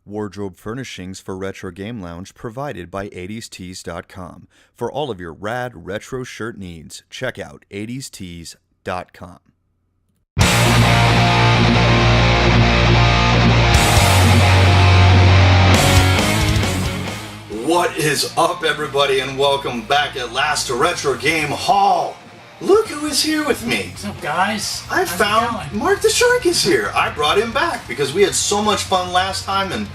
Wardrobe furnishings for Retro Game Lounge provided by 80stees.com. For all of your rad retro shirt needs, check out 80stees.com. What is up, everybody, and welcome back at last to Retro Game Haul. Look who is here with me. What's up, guys? I found Mark the Shark is here. I brought him back because we had so much fun last time, and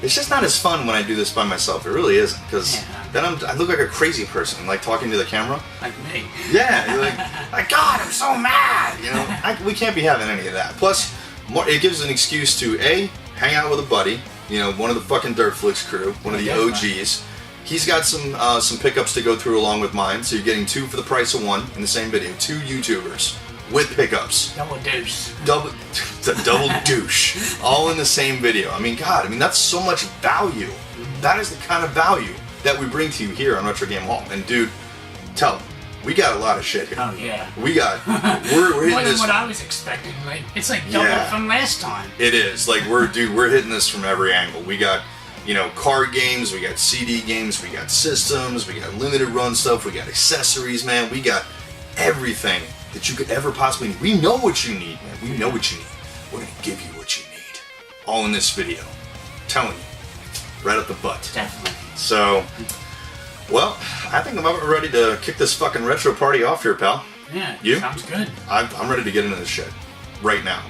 it's just not as fun when I do this by myself. It really isn't, because then I look like a crazy person, like talking to the camera. Like me. Yeah, you're like God, I'm so mad. You know, we can't be having any of that. Plus, it gives an excuse to A, hang out with a buddy. You know, one of the fucking Dirtflix crew, one of the OGs. He's got some pickups to go through along with mine, so you're getting two for the price of one in the same video. Two YouTubers with pickups. Double douche. Double douche. All in the same video. I mean, God, that's so much value. That is the kind of value that we bring to you here on Retro Game Haul. And dude, tell them, we got a lot of shit here. Oh yeah. We got, we're hitting more than this. what I was expecting. Like, it's like double from last time. It is. Like, we're hitting this from every angle. We got, you know, card games, we got CD games, we got systems, we got limited run stuff, we got accessories, man. We got everything that you could ever possibly need. We know what you need, man. We know what you need. We're gonna give you what you need. All in this video. I'm telling you. Right up the butt. Definitely. So, well, I think I'm about ready to kick this fucking retro party off here, pal. Yeah, you? Sounds good. I'm ready to get into this shit. Right now.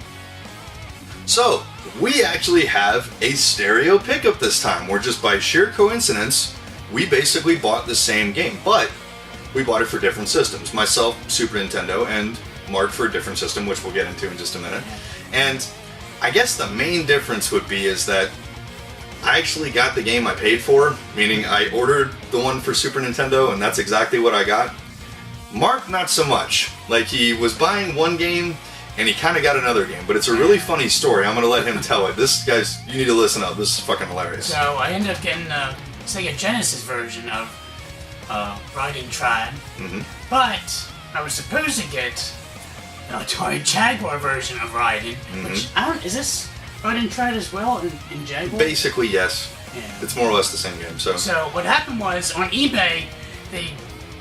So, we actually have a stereo pickup this time, where just by sheer coincidence, we basically bought the same game, but we bought it for different systems. Myself, Super Nintendo, and Mark for a different system, which we'll get into in just a minute. And I guess the main difference would be is that I actually got the game I paid for, meaning I ordered the one for Super Nintendo, and that's exactly what I got. Mark, not so much. Like, he was buying one game, and he kind of got another game, but it's a really funny story. I'm going to let him tell it. This, guys, you need to listen up. This is fucking hilarious. So, I ended up getting a Sega Genesis version of Raiden Tribe, but I was supposed to get an Atari Jaguar version of Raiden, which, is this Raiden Tribe as well in Jaguar? Basically, yes. Yeah. It's more or less the same game, so. So, what happened was, on eBay, they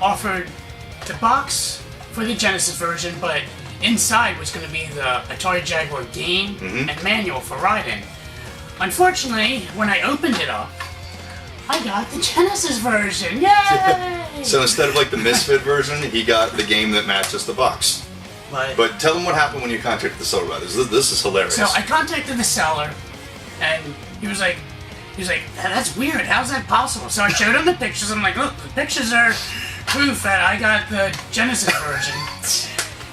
offered the box for the Genesis version, but inside was going to be the Atari Jaguar game and manual for Raiden. Unfortunately, when I opened it up, I got the Genesis version. Yay! So instead of like the Misfit version, he got the game that matches the box. But tell them what happened when you contacted the seller about this. This is hilarious. So I contacted the seller, and he was like, that's weird. How's that possible? So I showed him the pictures. I'm like, look, the pictures are proof that I got the Genesis version.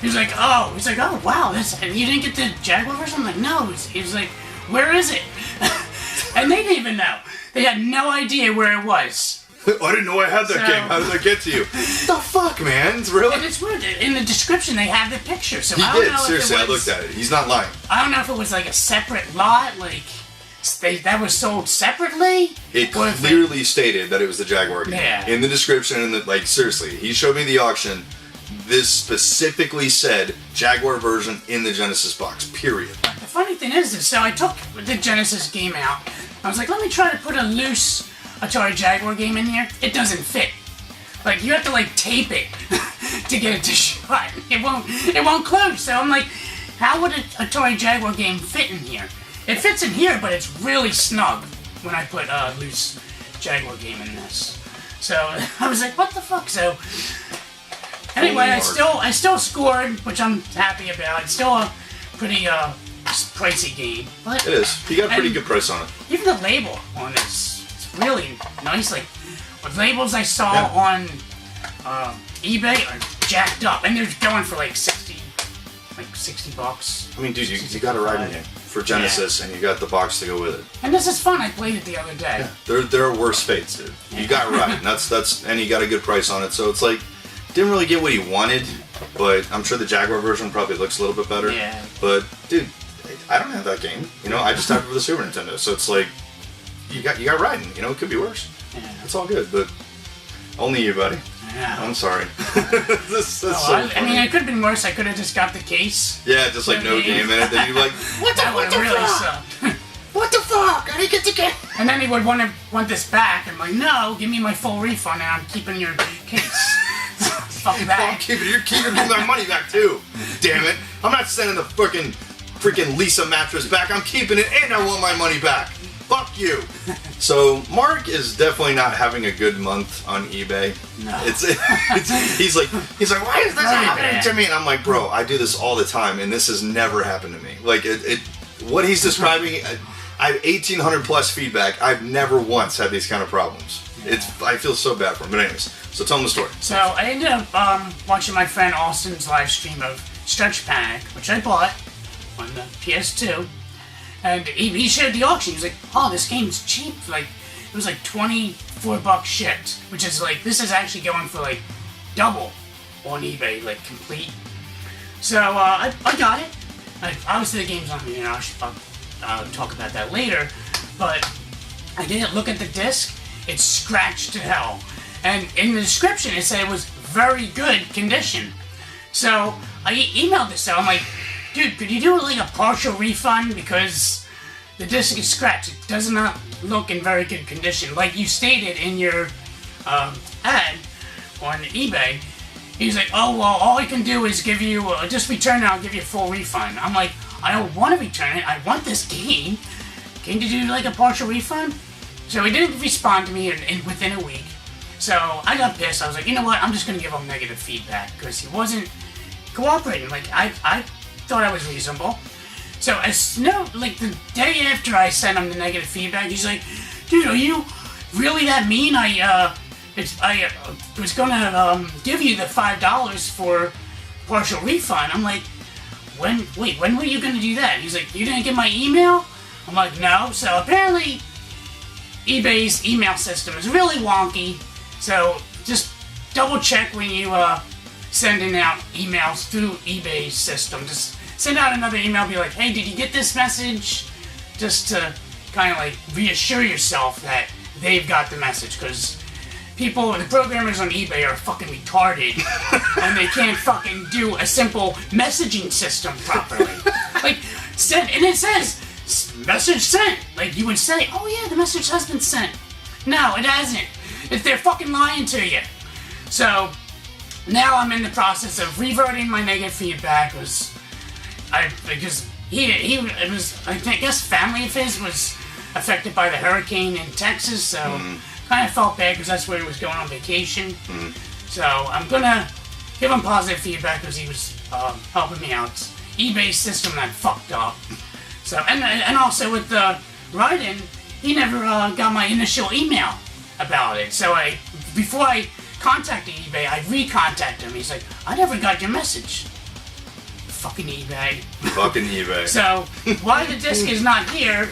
He's like, oh, wow, and you didn't get the Jaguar version? I'm like, no. He was like, where is it? And they didn't even know. They had no idea where it was. I didn't know I had that game. How did that get to you? The fuck, man? It's really? And it's weird. In the description, they have the picture. So he I don't did. know Seriously, if it I was, looked at it. He's not lying. I don't know if it was like a separate lot, like that was sold separately. It clearly stated that it was the Jaguar game. Yeah. In the description, and like seriously, he showed me the auction. This specifically said Jaguar version in the Genesis box, period. The funny thing is, so I took the Genesis game out. I was like, let me try to put a loose Atari Jaguar game in here. It doesn't fit. Like, you have to like tape it to get it to shut. It won't close. So I'm like, how would an Atari Jaguar game fit in here? It fits in here, but it's really snug when I put a loose Jaguar game in this. So I was like, what the fuck? So anyway, I still scored, which I'm happy about. It's still a pretty pricey game. But it is. You got a pretty good price on it. Even the label on this, it's really nice. Like, the labels I saw on eBay are jacked up, and they're going for like $60. I mean, dude, you got a Raiden game for Genesis, and you got the box to go with it. And this is fun. I played it the other day. Yeah. There are worse fates, dude. You got Raiden. That's and you got a good price on it. So it's like, didn't really get what he wanted, but I'm sure the Jaguar version probably looks a little bit better. Yeah. But dude, I don't have that game. You know, I just have it for the Super Nintendo. So it's like, you got Raiden. You know, it could be worse. Yeah. It's all good, but only you, buddy. Yeah. I'm sorry. I mean, it could have been worse. I could have just got the case. Yeah, just like no game in it. Then you're like, what the fuck? Really sucked. What the fuck? I didn't get the game. And then he would want this back. I'm like, no, give me my full refund and I'm keeping your case. Fuck that. You're keeping my money back too. Damn it. I'm not sending the freaking Lisa mattress back. I'm keeping it and I want my money back. Fuck you. So Mark is definitely not having a good month on eBay. No. He's like, why is this happening to me? And I'm like, bro, I do this all the time and this has never happened to me. Like what he's describing, I have 1,800 plus feedback. I've never once had these kind of problems. Yeah. I feel so bad for him. But anyways, so tell him the story. So I ended up watching my friend Austin's live stream of Stretch Panic, which I bought on the PS2. And he showed the auction. He was like, oh, this game's cheap. Like, it was like $24 shipped, which is like, this is actually going for like double on eBay, like complete. So I got it. Obviously the game's on me, and I'll talk about that later. But I didn't look at the disc. It's scratched to hell. And in the description it said it was very good condition. So I emailed this out. I'm like, dude, could you do like a partial refund because the disc is scratched. It does not look in very good condition. Like you stated in your ad on eBay, he's like, oh, well, all I can do is give you, just return it, I'll give you a full refund. I'm like, I don't want to return it. I want this game. Can you do like a partial refund? So he didn't respond to me within a week. So I got pissed. I was like, you know what? I'm just going to give him negative feedback because he wasn't cooperating. Like, I thought I was reasonable. So like the day after I sent him the negative feedback, he's like, dude, are you really that mean? I was gonna give you the $5 for partial refund. I'm like, when were you gonna do that? He's like, you didn't get my email? I'm like, no. So apparently eBay's email system is really wonky. So just double check when you sending out emails through eBay's system. Just send out another email, be like, hey, did you get this message? Just to kind of like reassure yourself that they've got the message, because the programmers on eBay are fucking retarded and they can't fucking do a simple messaging system properly. Like, send, and it says, message sent. Like, you would say, oh yeah, the message has been sent. No, it hasn't. They're fucking lying to you. So, now I'm in the process of reverting my negative feedback, because I guess family of his was affected by the hurricane in Texas, so kind of felt bad because that's where he was going on vacation. So I'm gonna give him positive feedback because he was helping me out. eBay's system that fucked up. So and also with the write-in, he never got my initial email about it. So before I contacted eBay, I recontacted him. He's like, I never got your message. Fucking eBay. Fucking eBay. So, why the disc is not here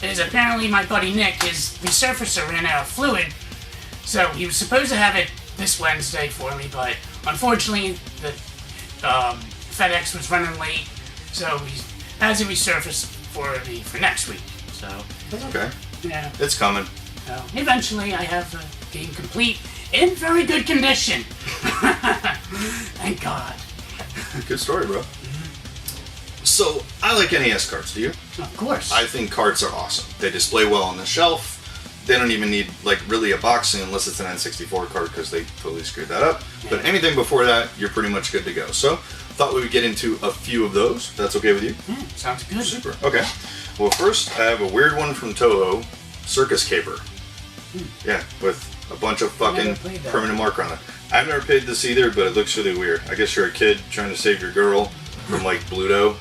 is apparently my buddy Nick, his resurfacer ran out of fluid. So, he was supposed to have it this Wednesday for me, but unfortunately, the FedEx was running late. So, he has it resurfaced for me for next week. So, that's okay. Yeah. It's coming. So, eventually, I have the game complete in very good condition. Thank God. Good story, bro. So, I like NES carts, do you? Of course. I think carts are awesome. They display well on the shelf. They don't even need, like, really a boxing unless it's an N64 cart, because they totally screwed that up. Yeah. But anything before that, you're pretty much good to go. So, thought we would get into a few of those. That's okay with you? Sounds good. Super. Okay. Well, first, I have a weird one from Toho, Circus Caper. Yeah, with a bunch of fucking permanent marker on it. I've never played this either, but it looks really weird. I guess you're a kid trying to save your girl from, like, Bluto,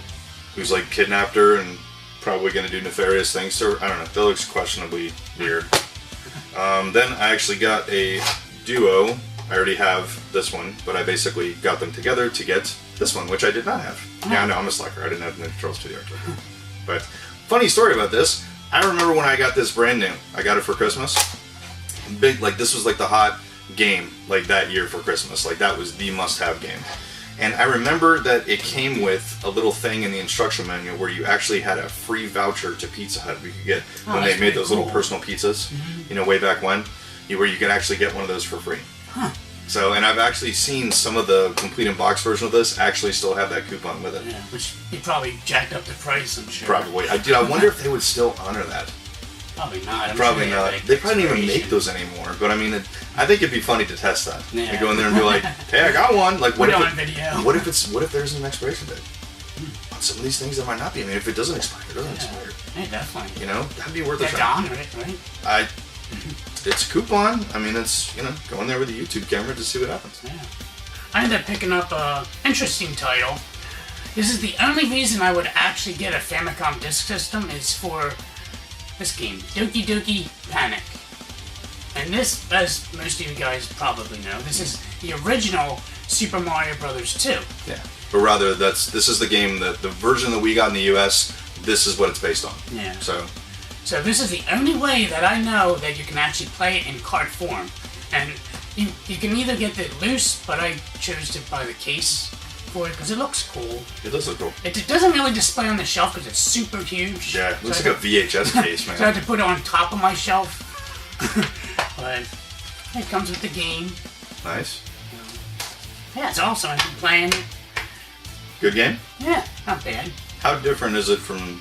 who's, like, kidnapped her and probably going to do nefarious things to her. I don't know. That looks questionably weird. Then I actually got a duo. I already have this one, but I basically got them together to get this one, which I did not have. Yeah, no, I'm a slacker. I didn't have Ninja Turtles to the arcade. But funny story about this. I remember when I got this brand new. I got it for Christmas. Big, like, this was like the hot game, like, that year for Christmas. Like, that was the must-have game. And I remember that it came with a little thing in the instruction manual where you actually had a free voucher to Pizza Hut we could get when they made those little personal pizzas, you know, way back when, where you could actually get one of those for free. So, and I've actually seen some of the complete in box version of this actually still have that coupon with it. Yeah, which he probably jacked up the price, I'm sure. Probably. I wonder if they would still honor that. Probably not. Probably not. They probably don't even make those anymore. But I mean, I think it'd be funny to test that. Yeah. You go in there and be like, "Hey, I got one." Like, what if video? What if there's an expiration date? On some of these things, there might not be. I mean, if it doesn't expire, it doesn't expire. Yeah, definitely. You know, that'd be worth a try. Honor it, right? It's a coupon. I mean, it's go in there with a YouTube camera to see what happens. Yeah. I ended up picking up a interesting title. This is the only reason I would actually get a Famicom Disk System is for this game, Doki Doki Panic. And this, as most of you guys probably know, this is the original Super Mario Bros. 2. Yeah. But rather, this is the game that the version that we got in the US. This is what it's based on. Yeah. So this is the only way that I know that you can actually play it in card form, and you can either get the loose, but I chose to buy the case for it because it looks cool. It does look cool. It doesn't really display on the shelf because it's super huge. Yeah, it looks like a VHS case, man. So I had to put it on top of my shelf. But it comes with the game. Nice. Yeah, it's awesome. I've been playing it. Good game? Yeah, not bad. How different is it from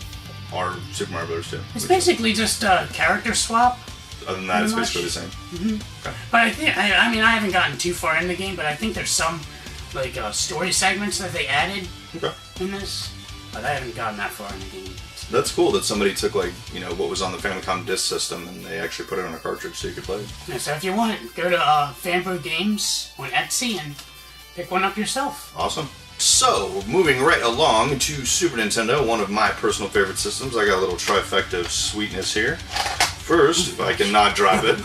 our Super Mario Bros. 2? It's basically just a character swap. Other than that, it's basically the same. Mm-hmm. Okay. But I think, I mean, I haven't gotten too far in the game, but I think there's some like story segments that they added in this, but I haven't gotten that far in the game. That's cool that somebody took what was on the Famicom Disk System and they actually put it on a cartridge so you could play it. Yeah, so if you want it, go to Fanbrew Games on Etsy and pick one up yourself. Awesome. So, moving right along to Super Nintendo, one of my personal favorite systems. I got a little trifecta of sweetness here. First, if I can not drop it,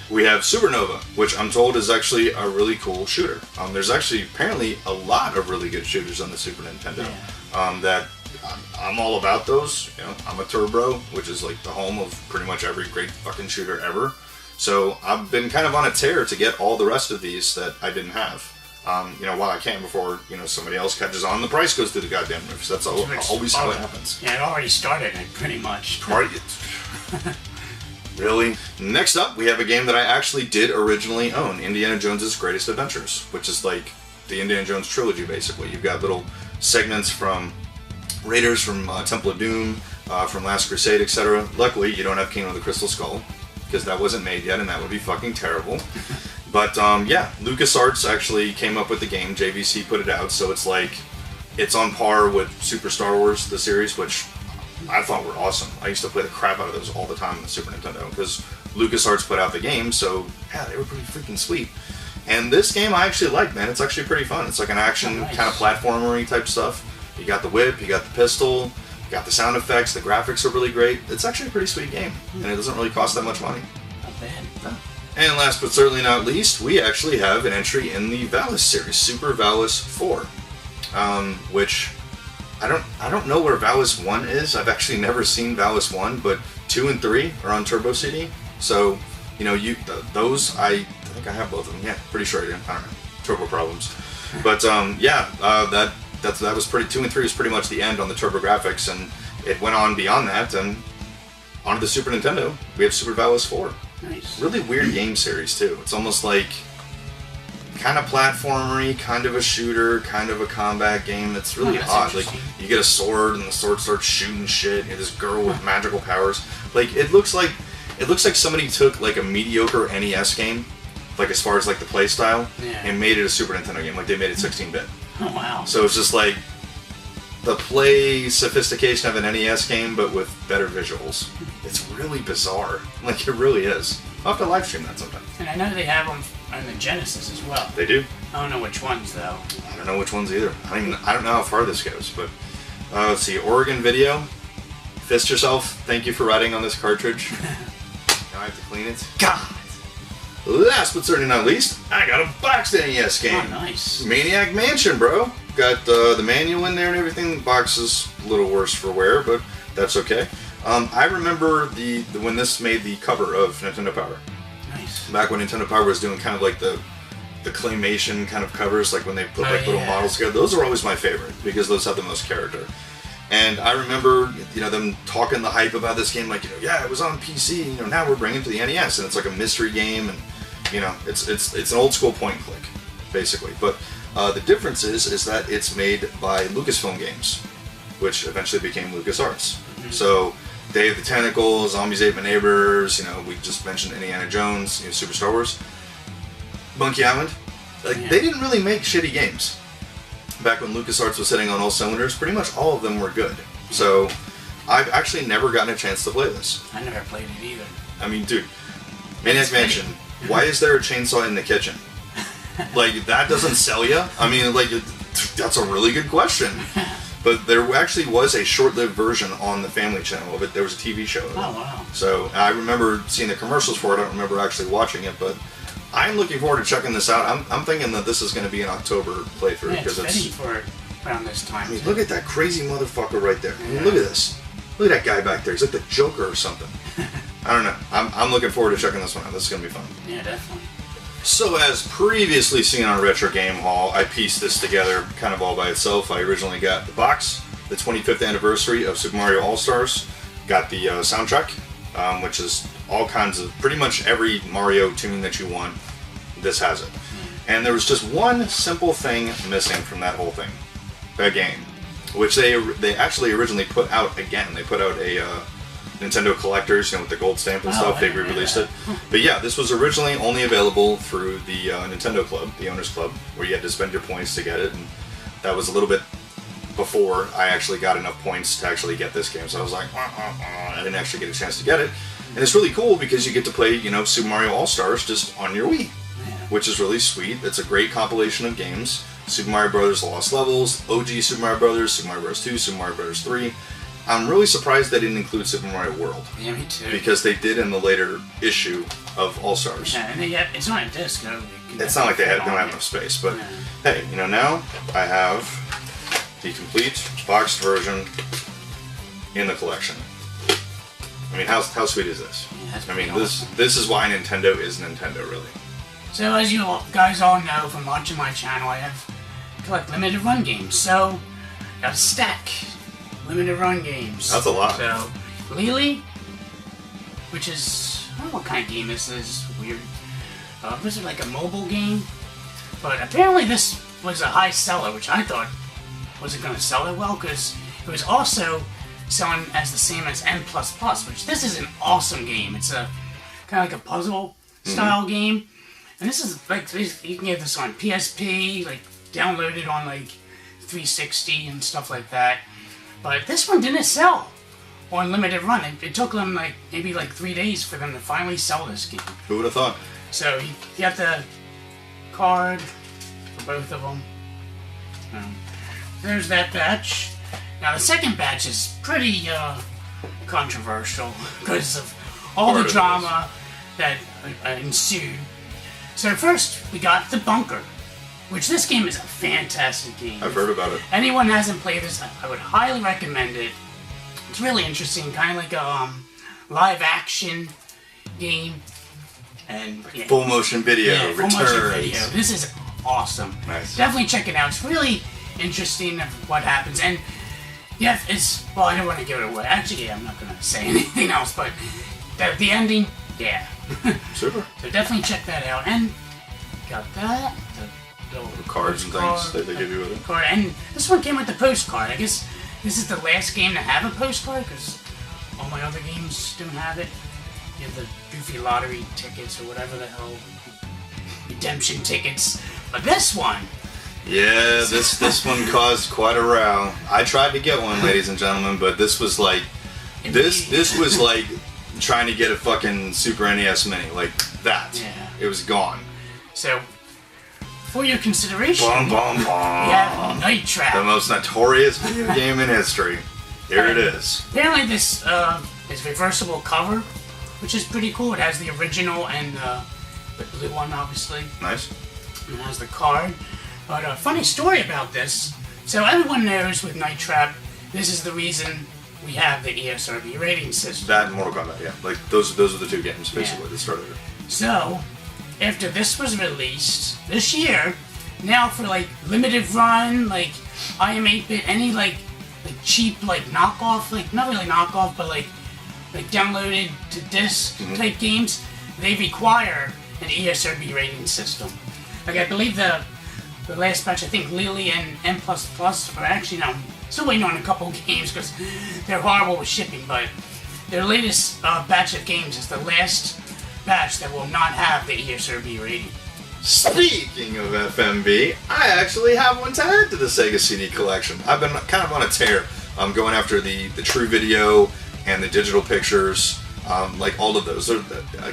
we have Supernova, which I'm told is actually a really cool shooter. There's actually apparently a lot of really good shooters on the Super Nintendo that I'm all about those. I'm a Turbo, which is like the home of pretty much every great fucking shooter ever. So I've been kind of on a tear to get all the rest of these that I didn't have. While I can before, somebody else catches on, the price goes through the goddamn roof. So that's always how it happens. Yeah, it already started, pretty much. Really? Next up, we have a game that I actually did originally own, Indiana Jones's Greatest Adventures, which is like the Indiana Jones trilogy, basically. You've got little segments from Raiders, from Temple of Doom, from Last Crusade, etc. Luckily, you don't have Kingdom of the Crystal Skull, because that wasn't made yet, and that would be fucking terrible. But LucasArts actually came up with the game. JVC put it out, so it's on par with Super Star Wars, the series, which I thought were awesome. I used to play the crap out of those all the time on the Super Nintendo, because LucasArts put out the game, so yeah, they were pretty freaking sweet. And this game I actually like, man. It's actually pretty fun. It's like an action kind of platformery type stuff. You got the whip, you got the pistol, you got the sound effects, the graphics are really great. It's actually a pretty sweet game, and it doesn't really cost that much money. Not bad. No. And last but certainly not least, we actually have an entry in the Valis series, Super Valis 4, which I don't know where Valis 1 is. I've actually never seen Valis 1, but 2 and 3 are on Turbo CD. So, those, I think I have both of them. Yeah, pretty sure I do. I don't know. Turbo problems. But, that was 2 and 3 was pretty much the end on the Turbo graphics, and it went on beyond that, and onto the Super Nintendo, we have Super Valis 4. Nice. Really weird game series, too. It's almost like kind of platformery, kind of a shooter, kind of a combat game. It's really odd. Like, you get a sword, and the sword starts shooting shit, and this girl with magical powers. Like, it looks like somebody took, like, a mediocre NES game, like, as far as, like, the play style, and made it a Super Nintendo game. Like, they made it 16-bit. Oh, wow. So it's just, like, the play sophistication of an NES game, but with better visuals. It's really bizarre. Like, it really is. I'll have to live stream that sometime. And I know they have them on the Genesis as well. They do? I don't know which ones, though. I don't know which ones either. I don't know how far this goes, but... let's see. Oregon Video. Fist yourself. Thank you for writing on this cartridge. Now I have to clean it. God! Last but certainly not least, I got a boxed NES game. Oh, nice. Maniac Mansion, bro. Got the manual in there and everything. The box is a little worse for wear, but that's okay. I remember when this made the cover of Nintendo Power. Nice. Back when Nintendo Power was doing kind of like the claymation kind of covers, like when they put little models together. Those are always my favorite because those have the most character. And I remember, them talking the hype about this game, like, it was on PC, now we're bringing it to the NES, and it's like a mystery game, and it's an old school point and click, basically. But the difference is that it's made by Lucasfilm Games, which eventually became LucasArts. Mm-hmm. So Day of the Tentacle, Zombies Ate My Neighbors, we just mentioned Indiana Jones, Super Star Wars. Monkey Island. They didn't really make shitty games. Back when LucasArts was hitting on all cylinders, pretty much all of them were good. So, I've actually never gotten a chance to play this. I never played it either. I mean, dude, Maniac Mansion, why is there a chainsaw in the kitchen? That doesn't sell you? I mean, that's a really good question. But there actually was a short-lived version on the Family Channel of it. There was a TV show of it. Oh, wow. So I remember seeing the commercials for it. I don't remember actually watching it, but I'm looking forward to checking this out. I'm thinking that this is going to be an October playthrough. Yeah, it's ready for around this time. I mean, look at that crazy motherfucker right there. I mean, look at this. Look at that guy back there. He's like the Joker or something. I don't know. I'm looking forward to checking this one out. This is going to be fun. Yeah, definitely. So, as previously seen on Retro Game Haul, I pieced this together kind of all by itself. I originally got the box, the 25th anniversary of Super Mario All-Stars, got the soundtrack, which is all kinds of, pretty much every Mario tune that you want, this has it. And there was just one simple thing missing from that whole thing, that game, which they actually originally put out again. They put out a Nintendo Collectors, with the gold stamp and stuff. They re-released it. But yeah, this was originally only available through the Nintendo Club, the Owners Club, where you had to spend your points to get it. And that was a little bit before I actually got enough points to actually get this game. So I was like, I didn't actually get a chance to get it. And it's really cool because you get to play, Super Mario All-Stars just on your Wii, which is really sweet. It's a great compilation of games. Super Mario Bros. Lost Levels, OG Super Mario Bros., Super Mario Bros. 2, Super Mario Bros. 3. I'm really surprised they didn't include Super Mario World. Yeah, me too. Because they did in the later issue of All-Stars. Yeah, and it's not a disc, though. It's not like they don't have enough space, but hey, now I have the complete boxed version in the collection. I mean, how sweet is this? Yeah, I mean, this is why Nintendo is Nintendo, really. So, as you guys all know from watching my channel, I collect limited run games. So, got a stack. Limited run games. That's a lot. So, Lily, which is, I don't know what kind of game this is. Weird. This is like a mobile game. But apparently this was a high seller, which I thought wasn't going to sell that well, because it was also selling as the same as N++, which this is an awesome game. It's a kind of like a puzzle style game. And this is like, you can get this on PSP, download it on 360 and stuff like that. But this one didn't sell on limited run. It took them maybe 3 days for them to finally sell this game. Who would have thought? So you got the card for both of them. There's that batch. Now the second batch is pretty controversial because of all the drama that ensued. So first we got The Bunker, which this game is a fantastic game. I've heard about it. Anyone hasn't played this, I would highly recommend it. It's really interesting, kind of like a live action game. And full motion video. Yeah, returns. full motion video. This is awesome. Nice. Definitely check it out. It's really interesting of what happens. And yeah, I don't want to give it away. Actually, I'm not going to say anything else, but the ending, yeah. Super. So definitely check that out. And got that. The little cards and things that they give you with it. Card. And this one came with the postcard. I guess this is the last game to have a postcard because all my other games don't have it. You have the goofy lottery tickets or whatever the hell, redemption tickets. But this one, this one caused quite a row. I tried to get one, ladies and gentlemen, but this was this was like trying to get a fucking Super NES Mini, that. Yeah. It was gone. So, for your consideration, we have Night Trap. The most notorious video game in history. Here it is. Apparently this is reversible cover, which is pretty cool. It has the original and the blue one, obviously. Nice. And it has the card. But a funny story about this. So everyone knows with Night Trap, this is the reason we have the ESRB rating system. That and Mortal Kombat, yeah. Those are the two games, basically, that started it. So, after this was released this year, now for limited run, I am 8-bit, any cheap knockoff, not really knockoff, but downloaded to disc type games, they require an ESRB rating system. I believe the last batch, I think Lily and N++, or actually no, I'm still waiting on a couple games because they're horrible with shipping, but their latest batch of games is the last batch that will not have the ESRB rating. Speaking of FMV, I actually have one to add to the Sega CD collection. I've been kind of on a tear. I'm going after the true video and the digital pictures, like all of those.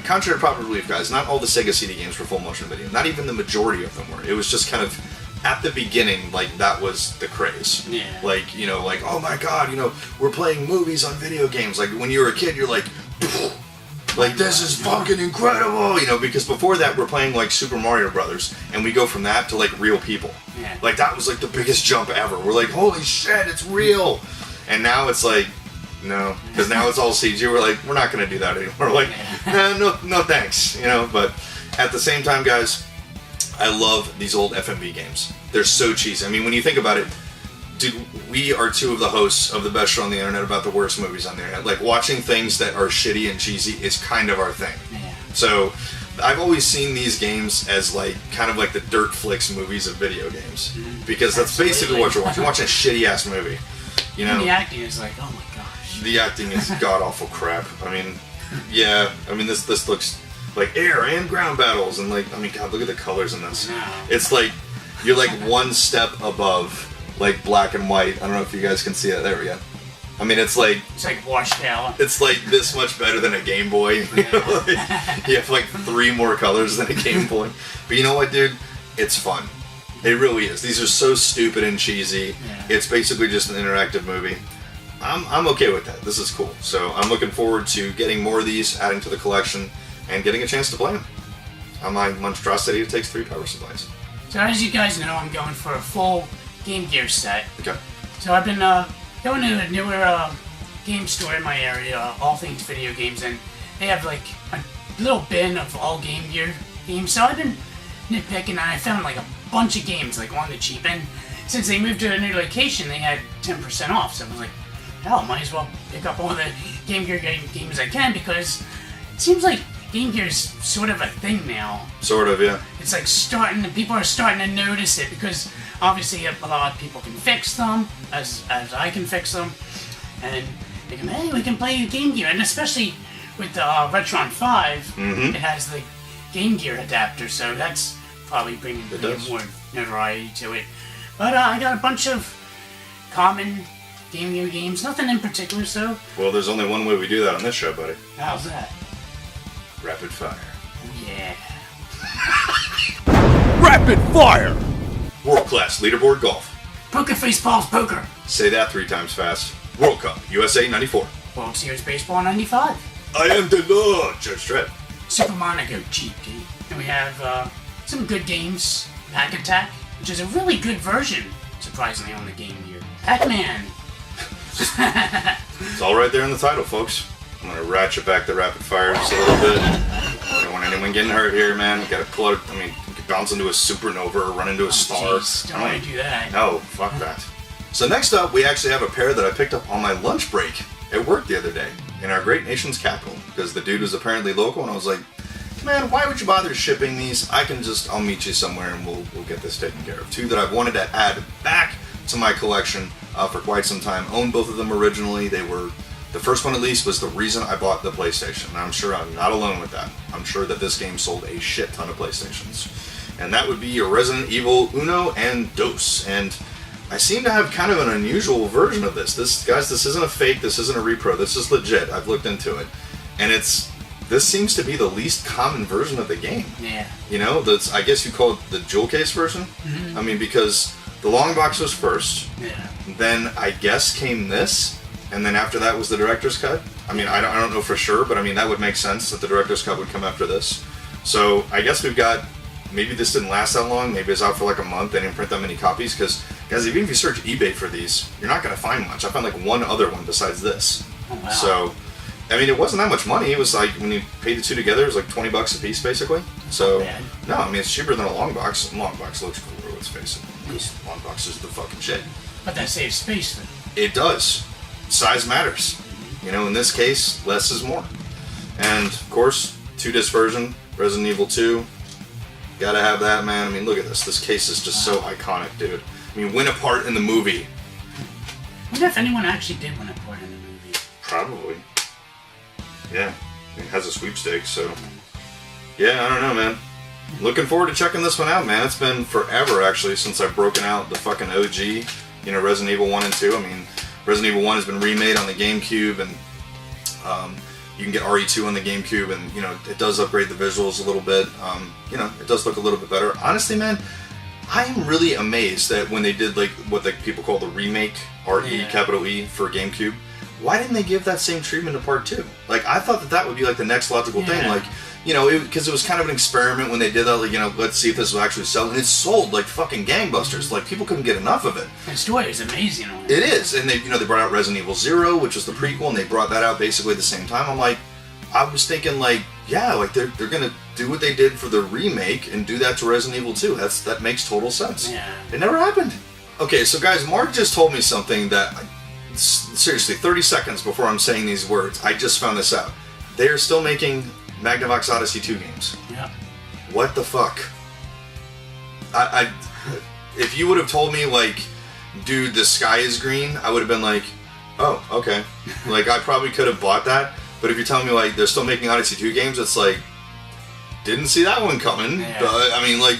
Contrary to popular belief, guys, not all the Sega CD games were full motion video. Not even the majority of them were. It was just kind of, at the beginning, like, that was the craze. Yeah. Like, you know, like, oh my god, you know, we're playing movies on video games. Like, when you were a kid, you're like, this is fucking incredible, you know, because before that we're playing like Super Mario Brothers, and we go from that to like real people. Yeah. Like that was like the biggest jump ever. We're like, holy shit, it's real. And now it's like, no, because now it's all CG. We're like, we're not gonna do that anymore. We're like, no thanks, you know. But at the same time, guys, I love these old FMV games. They're so cheesy. I mean, when you think about it, dude, we are two of the hosts of the best show on the internet about the worst movies on the internet. Like, watching things that are shitty and cheesy is kind of our thing. Yeah. So, I've always seen these games as, like, kind of like the dirt flicks movies of video games. Because that's basically what you're watching. You're watching a shitty-ass movie. You know? And the acting is like, oh my gosh. The acting is god-awful crap. I mean, yeah. I mean, this looks like air and ground battles. And, like, I mean, God, look at the colors in this. No. It's like, you're like one step above like black and white. I don't know if you guys can see it. There we go. I mean, it's like washed out. It's like this much better than a Game Boy. You know? Like, you have like 3 more colors than a Game Boy. But you know what, dude? It's fun. It really is. These are so stupid and cheesy. Yeah. It's basically just an interactive movie. I'm okay with that. This is cool. So I'm looking forward to getting more of these, adding to the collection, and getting a chance to play them. On my monstrosity, it takes 3 power supplies. So as you guys know, I'm going for a full Game Gear set. Okay. So I've been going to a newer game store in my area, all things video games, and they have like a little bin of all Game Gear games. So I've been nitpicking, and I found like a bunch of games like on the cheap. And since they moved to a new location, they had 10% off. So I was like, hell, might as well pick up all the Game Gear games I can, because it seems like Game Gear's sort of a thing now. Sort of, yeah. It's like people are starting to notice it, because obviously a lot of people can fix them, as I can fix them, and they can, hey, we can play Game Gear, and especially with the Retron 5, it has the Game Gear adapter, so that's probably bringing more notoriety to it. But I got a bunch of common Game Gear games, nothing in particular, so... Well, there's only one way we do that on this show, buddy. How's that? Rapid fire. Yeah. Rapid fire! World class leaderboard golf. Poker Face Balls Poker. Say that 3 times fast. World Cup, USA 94. World Series Baseball 95. I am the Lord, Judge Dredd. Super Monaco cheap game. And we have some good games. Pack Attack, which is a really good version, surprisingly, on the Game Gear. Pac-Man. It's all right there in the title, folks. I'm gonna ratchet back the rapid fire just a little bit. I don't want anyone getting hurt here, man. We gotta pull it. I mean, you could bounce into a supernova or run into a star. Geez, don't want to do that. No, fuck that. So next up, we actually have a pair that I picked up on my lunch break at work the other day in our great nation's capital, because the dude was apparently local, and I was like, man, why would you bother shipping these? I'll meet you somewhere and we'll get this taken care of. 2 that I've wanted to add back to my collection for quite some time. Owned both of them originally. The first one, at least, was the reason I bought the PlayStation. And I'm sure I'm not alone with that. I'm sure that this game sold a shit ton of PlayStations. And that would be your Resident Evil Uno and Dos. And I seem to have kind of an unusual version of this. Guys, this isn't a fake, this isn't a repro, this is legit. I've looked into it. And this seems to be the least common version of the game. Yeah. You know, I guess you call it the jewel case version. Mm-hmm. I mean, because the long box was first. Yeah. Then I guess came this. And then after that was the director's cut. I mean, I don't know for sure, but I mean, that would make sense that the director's cut would come after this. So I guess we've got, maybe this didn't last that long, maybe it's out for like a month, they didn't print that many copies, because, guys, even if you search eBay for these, you're not going to find much. I found like one other one besides this. Oh, wow. So, I mean, it wasn't that much money. It was like, when you paid the 2 together, it was like $20 a piece, basically. So, no, I mean, it's cheaper than a long box. A long box looks cooler, let's face it. These long boxes are the fucking shit. But that saves space, then. It does. Size matters. You know, in this case, less is more. And, of course, 2-disc version, Resident Evil 2. Gotta have that, man. I mean, look at this. This case is just so iconic, dude. I mean, win a part in the movie. I wonder if anyone actually did win a part in the movie. Probably. Yeah, it has a sweepstakes, so... Yeah, I don't know, man. Looking forward to checking this one out, man. It's been forever, actually, since I've broken out the fucking OG, you know, Resident Evil 1 and 2. I mean, Resident Evil 1 has been remade on the GameCube, and you can get RE2 on the GameCube, and, you know, it does upgrade the visuals a little bit. You know, it does look a little bit better. Honestly, man, I am really amazed that when they did, like, what people call the remake, capital E, for GameCube, why didn't they give that same treatment to Part 2? Like, I thought that would be, like, the next logical thing, like... You know, because it was kind of an experiment when they did that, like, you know, let's see if this will actually sell. And it sold like fucking gangbusters. Like, people couldn't get enough of it. The story is amazing. It is. And they, you know, they brought out Resident Evil 0, which was the prequel, and they brought that out basically at the same time. I'm like, I was thinking, like, yeah, like, they're going to do what they did for the remake and do that to Resident Evil 2. That makes total sense. Yeah. It never happened. Okay, so guys, Mark just told me something that, seriously, 30 seconds before I'm saying these words, I just found this out. They are still making Magnavox Odyssey 2 games. Yeah. What the fuck? If you would have told me, like, dude, the sky is green, I would have been like, oh, okay. Like, I probably could have bought that. But if you're telling me, like, they're still making Odyssey 2 games, it's like, didn't see that one coming. Yeah. But, I mean, like,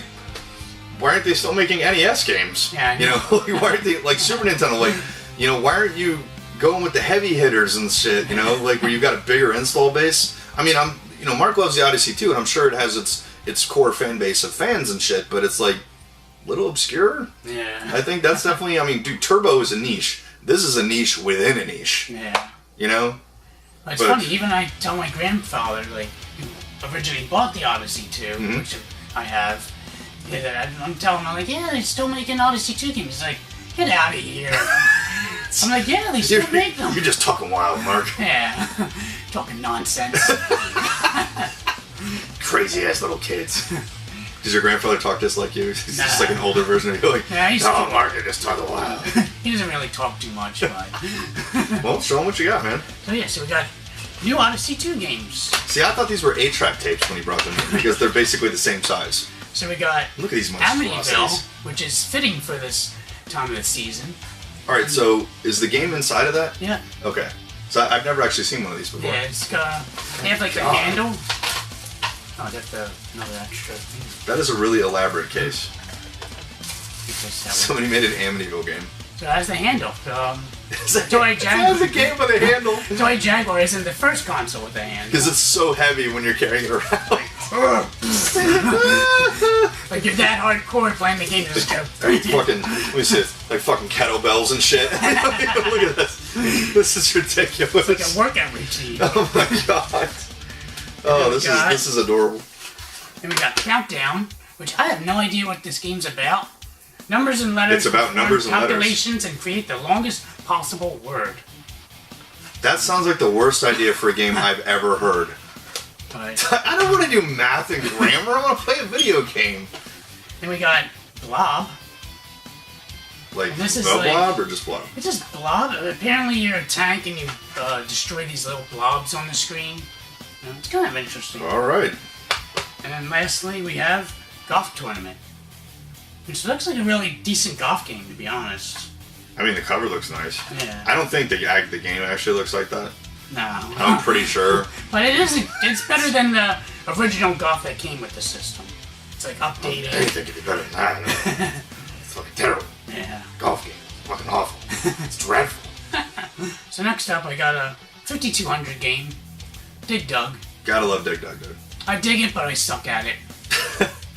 why aren't they still making NES games? Yeah. You know, like, why aren't they, like, Super Nintendo, like, you know, why aren't you going with the heavy hitters and shit, you know, like, where you've got a bigger install base? I mean, you know, Mark loves the Odyssey too, and I'm sure it has its core fan base of fans and shit, but it's like a little obscure. Yeah. I think that's definitely, I mean, dude, Turbo is a niche. This is a niche within a niche. Yeah. You know? It's funny, even I tell my grandfather, like, who originally bought the Odyssey 2, which I have, I'm telling him, I'm like, yeah, they're still making Odyssey 2 games. He's like, get out of here. I'm like, yeah, they still make them. You're just talking wild, Mark. Yeah. Talking nonsense. Crazy ass little kids. Does your grandfather talk just like you? He's Nah. just like an older version of you. Like, Yeah, he's no, Mark, you're just talking wild. He doesn't really talk too much, but... Well, show him what you got, man. So yeah, so we got new Odyssey 2 games. See, I thought these were 8-track tapes when he brought them in, because they're basically the same size. So we got Look at these Amityville, monstrosities. which is fitting for this time of the season. Alright, so is the game inside of that? Yeah. Okay. So I've never actually seen one of these before. Yeah, it's got... They have like a handle. Oh, that's another extra thing. That is a really elaborate case. Somebody made an Amityville game. So that's the handle. It's a Toy Jaguar. game with a handle. The Toy Jaguar isn't the first console with a handle. Because it's so heavy when you're carrying it around. Like you're that hardcore playing the game, just go. Like fucking, let me see it. Like fucking kettlebells and shit. Look at this. This is ridiculous. It's like a workout routine. Oh my god. Oh, this is adorable. Then we got Countdown, which I have no idea what this game's about. Numbers and letters. It's about numbers and letters. Calculations and create the longest possible word. That sounds like the worst idea for a game I've ever heard. But I don't want to do math and grammar. I want to play a video game. then we got Blob. Like And this is the like- blob or just blob? It's just Blob. Apparently you're a tank and you destroy these little blobs on the screen. You know, it's kind of interesting. All right. And then lastly we have Golf Tournament. Which looks like a really decent golf game, to be honest. I mean, the cover looks nice. Yeah. I don't think the game actually looks like that. No. I'm pretty sure. But it's better than the original golf that came with the system. It's like updated. Anything could be better than that. It's fucking terrible. Yeah. Golf game. Fucking awful. It's dreadful. So next up I got a 5200 game. Dig Dug. Gotta love Dig Dug, dude. I dig it, but I suck at it.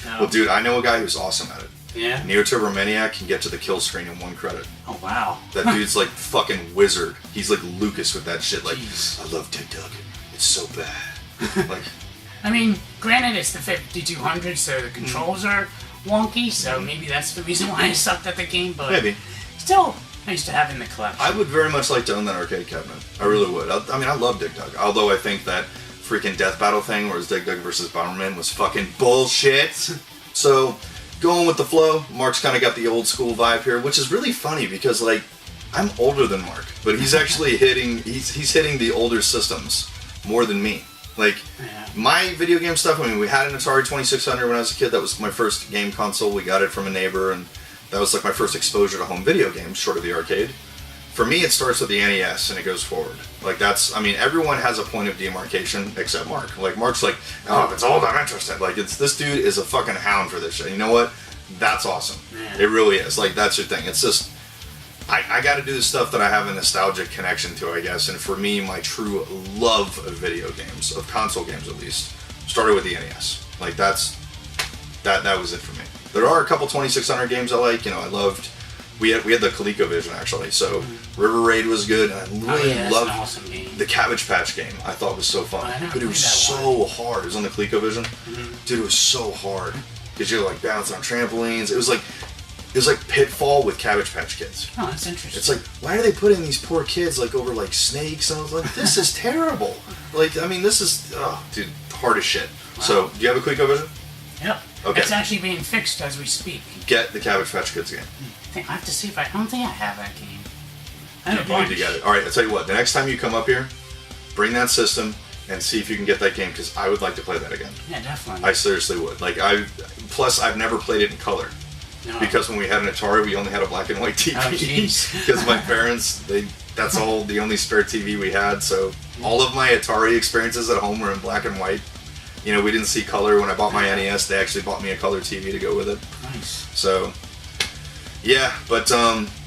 No. Well, dude, I know a guy who's awesome at it. Yeah? Neo Turbo Maniac can get to the kill screen in 1 credit. Oh, wow. That dude's like fucking wizard. He's like Lucas with that shit. Like, Jeez. I love Dig Dug. It's so bad. Like, I mean, granted, it's the 5200, so the controls are wonky, so maybe that's the reason why I sucked at the game, but maybe. still nice to have in the collection. I would very much like to own that arcade cabinet. I really would. I mean, I love Dig Dug. Although I think that freaking death battle thing where it's Dig Dug versus Bomberman was fucking bullshit. So, going with the flow, Mark's kind of got the old school vibe here, which is really funny because, like, I'm older than Mark, but he's actually hitting the older systems more than me. Like, Yeah. my video game stuff, I mean, we had an Atari 2600 when I was a kid. That was my first game console. We got it from a neighbor, and that was like my first exposure to home video games, short of the arcade. For me, it starts with the NES and it goes forward. Like that's, I mean, everyone has a point of demarcation except Mark. Like Mark's like, oh, if it's old, I'm interested. Like this dude is a fucking hound for this shit. You know what? That's awesome. Yeah. It really is. Like that's your thing. It's just, I got to do the stuff that I have a nostalgic connection to, I guess. And for me, my true love of video games, of console games at least, started with the NES. Like that was it for me. There are a couple 2600 games I like. You know, I loved. We had the ColecoVision actually, so River Raid was good, and I really loved awesome the Cabbage Patch game. I thought was so fun, but it was so hard. It was on the ColecoVision, dude. It was so hard because you're like bouncing on trampolines. It was like Pitfall with Cabbage Patch Kids. Oh, that's interesting. It's like, why are they putting these poor kids like over like snakes? And I was like, this is terrible. Like, I mean, this is, oh, dude, hard as shit. Wow. So, do you have a ColecoVision? Yep. Okay. It's actually being fixed as we speak. Get the Cabbage Patch Kids game. I have to see if I don't think I have that game. You need to get it. Alright, I'll tell you what, the next time you come up here, bring that system and see if you can get that game, because I would like to play that again. Yeah, definitely. I seriously would. Like, plus I've never played it in color. No. Because when we had an Atari, we only had a black and white TV. Oh, jeez. Because my parents, that's the only spare TV we had, so all of my Atari experiences at home were in black and white. You know, we didn't see color. When I bought my NES, they actually bought me a color TV to go with it. Nice. So, yeah, but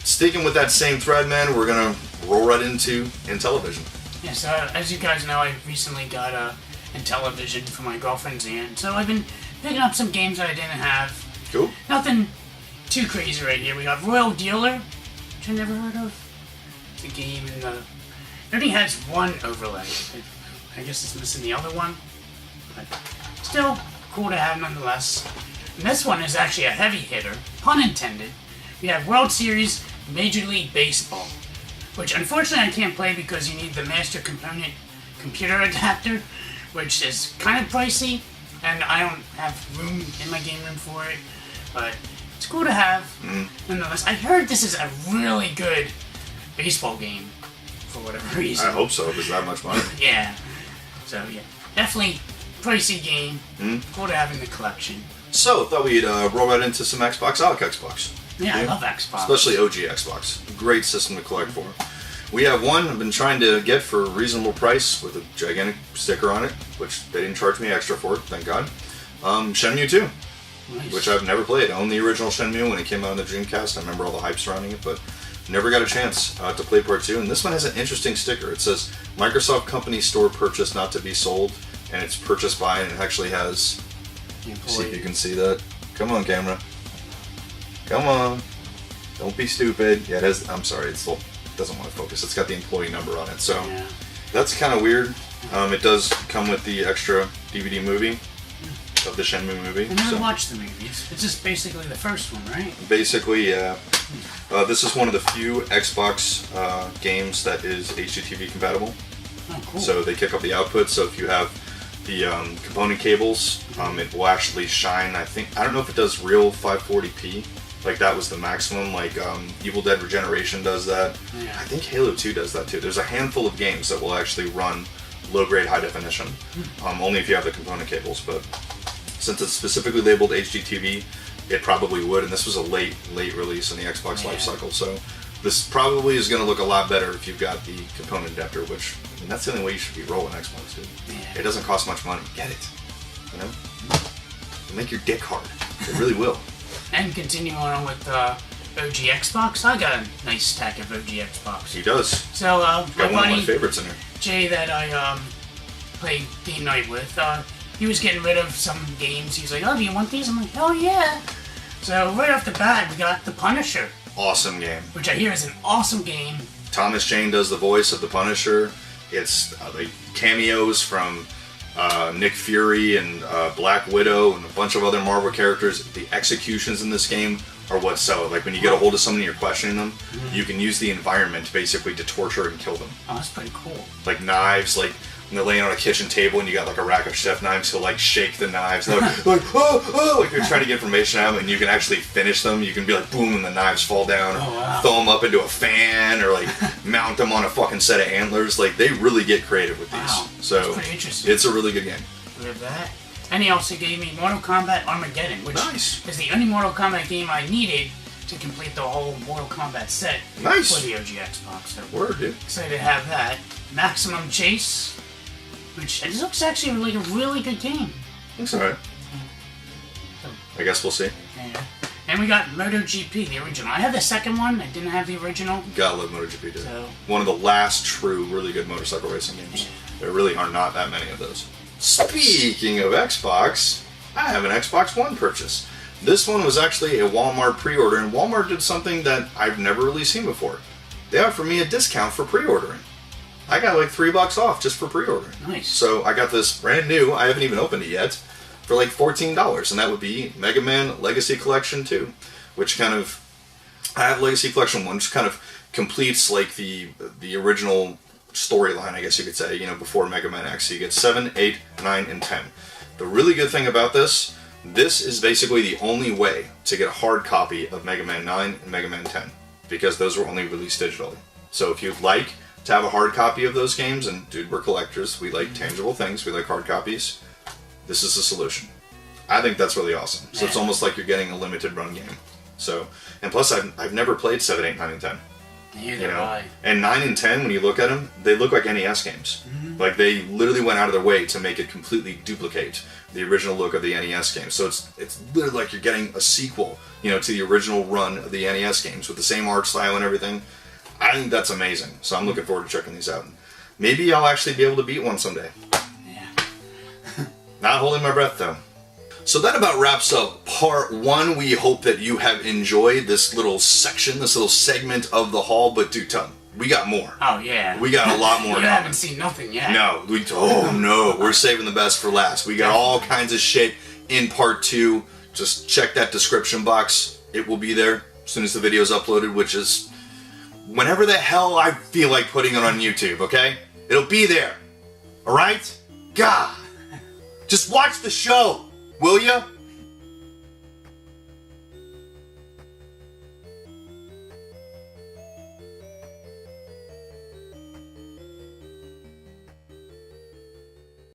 sticking with that same thread, man, we're going to roll right into Intellivision. Yeah, so as you guys know, I recently got Intellivision for my girlfriend's aunt. So I've been picking up some games that I didn't have. Cool. Nothing too crazy right here. We got Royal Dealer, which I never heard of. It's a game in the... It only has one overlay. I guess it's missing the other one. But still cool to have nonetheless. And this one is actually a heavy hitter, pun intended. We have World Series Major League Baseball, which unfortunately I can't play because you need the master component computer adapter, which is kind of pricey, and I don't have room in my game room for it, but it's cool to have nonetheless. I heard this is a really good baseball game for whatever reason. I hope so, if it's that much money. Yeah. So yeah, definitely pricey game. Cool to have in the collection. So, thought we'd roll right into some Xbox. I like Xbox. Yeah, I love Xbox. Especially OG Xbox. Great system to collect for. We have one I've been trying to get for a reasonable price with a gigantic sticker on it, which they didn't charge me extra for, thank God. Shenmue 2, Nice. which I've never played. I owned the original Shenmue when it came out on the Dreamcast. I remember all the hype surrounding it, but never got a chance to play part 2. And this one has an interesting sticker. It says, Microsoft Company Store Purchase Not to Be Sold, and it's purchased by, and it actually has... See if you can see that. Come on, camera. Come on. Don't be stupid. Yeah, it has. I'm sorry, it still doesn't want to focus. It's got the employee number on it, so that's kind of weird. It does come with the extra DVD movie of the Shenmue movie. I never watched the movies. It's just basically the first one, right? Basically, yeah. This is one of the few Xbox games that is HDTV compatible. Oh, cool. So they kick up the output. So if you have the component cables, it will actually shine. I don't know if it does real 540p. Like that was the maximum. Like Evil Dead Regeneration does that. Yeah. I think Halo 2 does that too. There's a handful of games that will actually run low-grade high definition, only if you have the component cables. But since it's specifically labeled HDTV, it probably would. And this was a late release in the Xbox life cycle, so this probably is going to look a lot better if you've got the component adapter. Which, I mean, that's the only way you should be rolling Xbox, dude. Yeah. It doesn't cost much money. Get it. You know, it'll make your dick hard. It really will. And continuing on with OG Xbox, I got a nice stack of OG Xbox. He does. So, got my one of buddy my favorites in there. Jay that I played game night with, he was getting rid of some games. He's like, "Oh, do you want these?" I'm like, "Oh yeah." So right off the bat, we got The Punisher. Awesome game. Which I hear is an awesome game. Thomas Jane does the voice of the Punisher. It's the cameos from Nick Fury and Black Widow and a bunch of other Marvel characters. The executions in this game are what sell it. Like when you get a hold of someone and you're questioning them, you can use the environment basically to torture and kill them. Oh, that's pretty cool. Like knives, like when they're laying on a kitchen table and you got like a rack of chef knives, he'll like shake the knives. And they're like, like you're trying to get information out of them, and you can actually finish them. You can be like, boom, and the knives fall down. Oh, wow. Throw them up into a fan, or like mount them on a fucking set of antlers. Like they really get creative with these. Wow. So that's pretty interesting. It's a really good game. We have that. And he also gave me Mortal Kombat Armageddon, which Nice. is the only Mortal Kombat game I needed to complete the whole Mortal Kombat set Nice. for the OG Xbox. So Word, dude. excited to have that. Maximum Chase, which it looks actually like a really good game. Looks alright. I guess we'll see. Yeah. And we got MotoGP, the original. I have the second one. I didn't have the original. Gotta love MotoGP, dude. So, One of the last true, really good motorcycle racing games. There really are not that many of those. Speaking of Xbox, I have an Xbox One purchase. This one was actually a Walmart pre-order, and Walmart did something that I've never really seen before. They offered me a discount for pre-ordering. I got like $3 off just for pre-ordering. nice. So I got this brand new, I haven't even opened it yet, for like $14, and that would be Mega Man Legacy Collection 2, which kind of, I have Legacy Collection 1, which kind of completes like the original storyline, I guess you could say, you know, before Mega Man X. So you get 7, 8, 9, and 10. The really good thing about this is basically the only way to get a hard copy of Mega Man 9 and Mega Man 10, because those were only released digitally. So if you'd like to have a hard copy of those games, and dude, we're collectors, we like tangible things, we like hard copies, this is the solution. I think that's really awesome. So it's almost like you're getting a limited run game. So, and plus I've never played 7, 8, 9, and 10. Neither You know, have I. and 9 and 10, when you look at them, they look like NES games. Like they literally went out of their way to make it completely duplicate the original look of the NES game. So it's literally like you're getting a sequel, you know, to the original run of the NES games with the same art style and everything. I think that's amazing. So I'm looking forward to checking these out. Maybe I'll actually be able to beat one someday. Yeah. Not holding my breath though. So that about wraps up part 1. We hope that you have enjoyed this little section, this little segment of the haul. But dude, we got more. Oh, yeah. We got a lot more You coming. haven't seen nothing yet. No, we're saving the best for last. We got all kinds of shit in part 2. Just check that description box. It will be there as soon as the video is uploaded, which is whenever the hell I feel like putting it on YouTube, okay? It'll be there. Alright? God. Just watch the show, will ya?